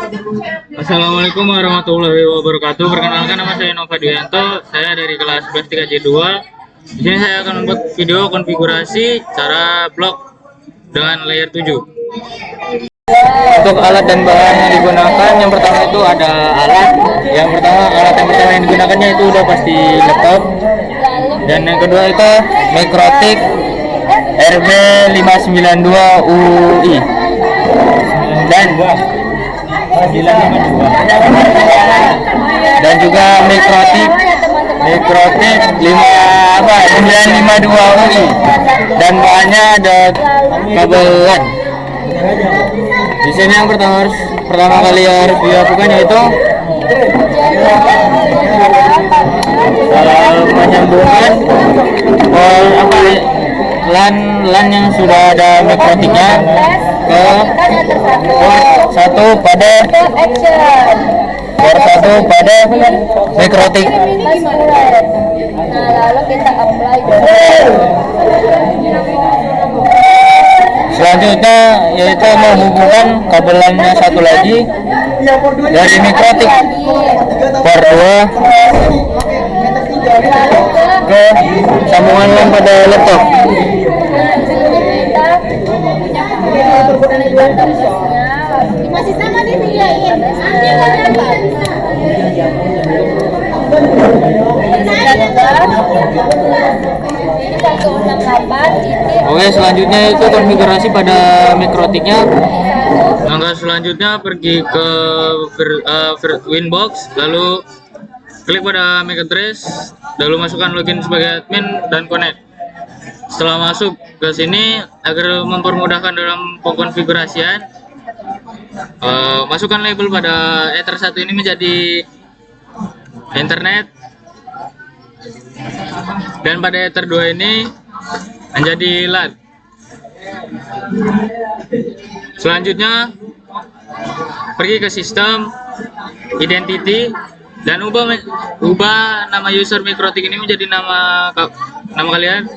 Assalamualaikum warahmatullahi wabarakatuh. Perkenalkan, nama saya Nova Dianto. Saya dari kelas 11 3C2. Di sini saya akan membuat video konfigurasi cara blok dengan layer 7. Untuk alat dan bahan yang digunakan, yang pertama itu ada alat. Yang pertama yang digunakannya itu udah pasti laptop. Dan yang kedua itu Mikrotik RB592UI. Dan juga Mikrotik 952 UI, dan bahannya ada kabel LAN. Di sini yang pertama kali harus dilakukan yaitu menyambungkan LAN yang sudah ada Mikrotiknya ke port 1 pada Mikrotik. Nah, lalu kita apply. Selanjutnya yaitu menghubungkan kabel LAN-nya satu lagi dari Mikrotik port 2 ke sambungan LAN pada laptop. Masih sama disediain. Oke, selanjutnya itu konfigurasi pada Mikrotiknya. Langkah selanjutnya pergi ke Winbox, lalu klik pada MAC address, lalu masukkan login sebagai admin dan connect. Setelah masuk ke sini, agar mempermudahkan dalam pengkonfigurasian, masukkan label pada Ether 1 ini menjadi internet, dan pada Ether 2 ini menjadi LAN. Selanjutnya pergi ke sistem, identity, dan ubah nama user Mikrotik ini menjadi nama kalian.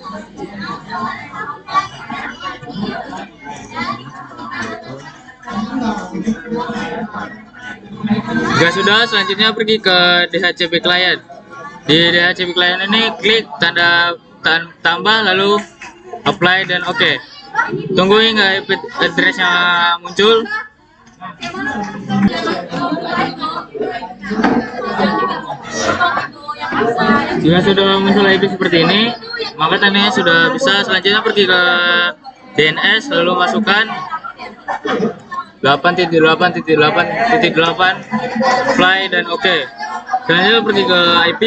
Jika sudah, selanjutnya pergi ke DHCP client. Di DHCP client ini klik tanda tambah, lalu apply dan oke. Tunggu hingga IP addressnya muncul. Jika sudah muncul IP seperti ini, maka tandanya sudah bisa. Selanjutnya pergi ke DNS, lalu masukkan 8.8.8.8 apply dan oke. Selanjutnya pergi ke IP,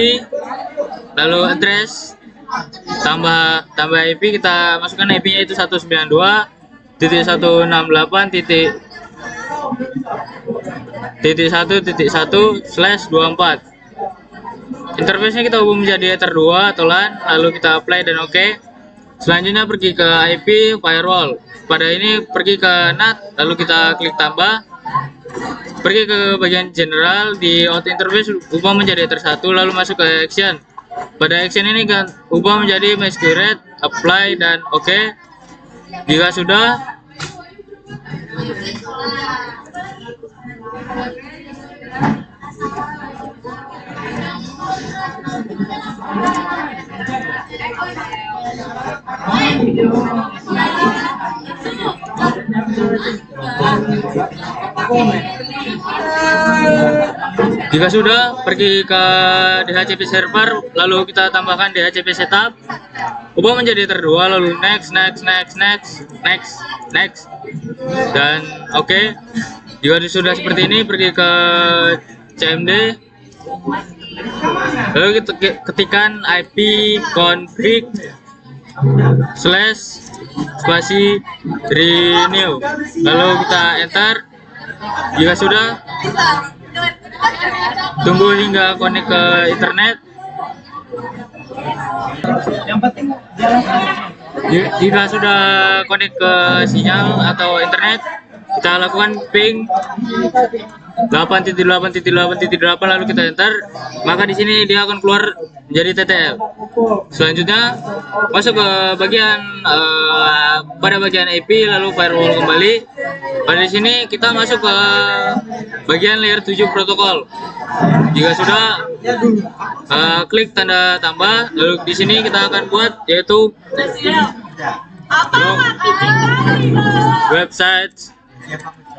lalu address, tambah IP, kita masukkan IP-nya itu 192.1.1.1/24. Interface-nya kita hubung menjadi Ether 2 atau LAN, lalu kita apply dan oke. Selanjutnya pergi ke IP firewall. Pada ini pergi ke NAT, lalu kita klik tambah. Pergi ke bagian general, di out interface ubah menjadi Ether 1, lalu masuk ke action. Pada action ini kan ubah menjadi masquerade, apply dan oke. Jika sudah, pergi ke DHCP server, lalu kita tambahkan DHCP setup, ubah menjadi Ether 2, lalu next dan oke. Jika sudah seperti ini, pergi ke CMD, lalu kita ketikkan IP config /renew, lalu kita enter. Jika sudah, tunggu hingga connect ke internet. Jika sudah connect ke sinyal atau internet, kita lakukan ping 8.8.8.8 lalu kita enter, maka di sini dia akan keluar menjadi TTL. Selanjutnya masuk ke bagian pada bagian IP lalu firewall kembali. Pada di sini kita masuk ke bagian layer 7 protokol. Jika sudah klik tanda tambah, lalu di sini kita akan buat yaitu website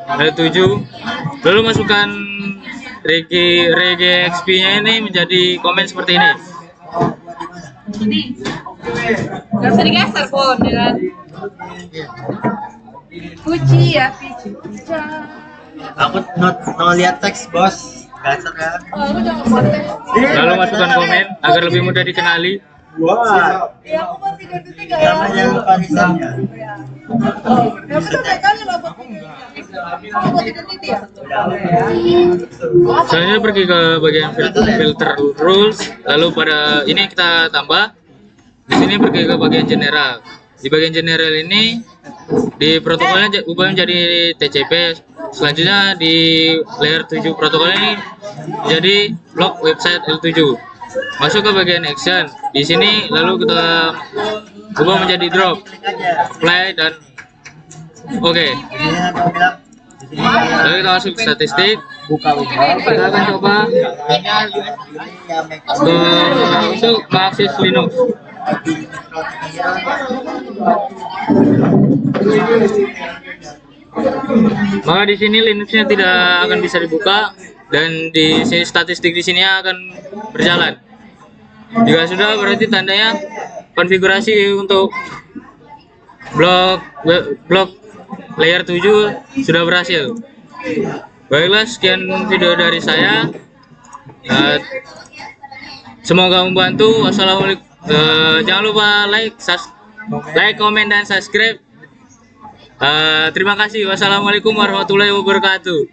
layer 7, lalu masukkan regexp nya ini menjadi komen seperti ini. Gak bisa digeser pun, ya kan? Puji ya, puji. Aku no lihat teks bos, gacer ya. Oh, aku jangan buat teks. Lalu masukkan komen agar lebih mudah dikenali. Wah, Ya, aku buat 3 detik ya. namanya parisannya. Oh, ya betul kayaknya lah buat 3 detik. Kamu buat 3 detik ya? Selanjutnya pergi ke bagian filter rules, lalu pada ini kita tambah. Di sini pergi ke bagian general. Di bagian general ini di protokolnya ubah menjadi TCP. Selanjutnya di layer 7 protokol ini jadi blok website L7. Masuk ke bagian action. Di sini lalu kita ubah menjadi drop, play dan oke. Lalu kita masuk ke statistik. Kita akan coba untuk mengakses Linux. Maka di sini Linuxnya tidak akan bisa dibuka dan di sini statistik di sini akan berjalan. Jika sudah berarti tandanya konfigurasi untuk blok layer 7 sudah berhasil. Baiklah, sekian video dari saya. Semoga membantu. Wassalamualaikum. Jangan lupa like, komen dan subscribe. Terima kasih. Wassalamualaikum warahmatullahi wabarakatuh.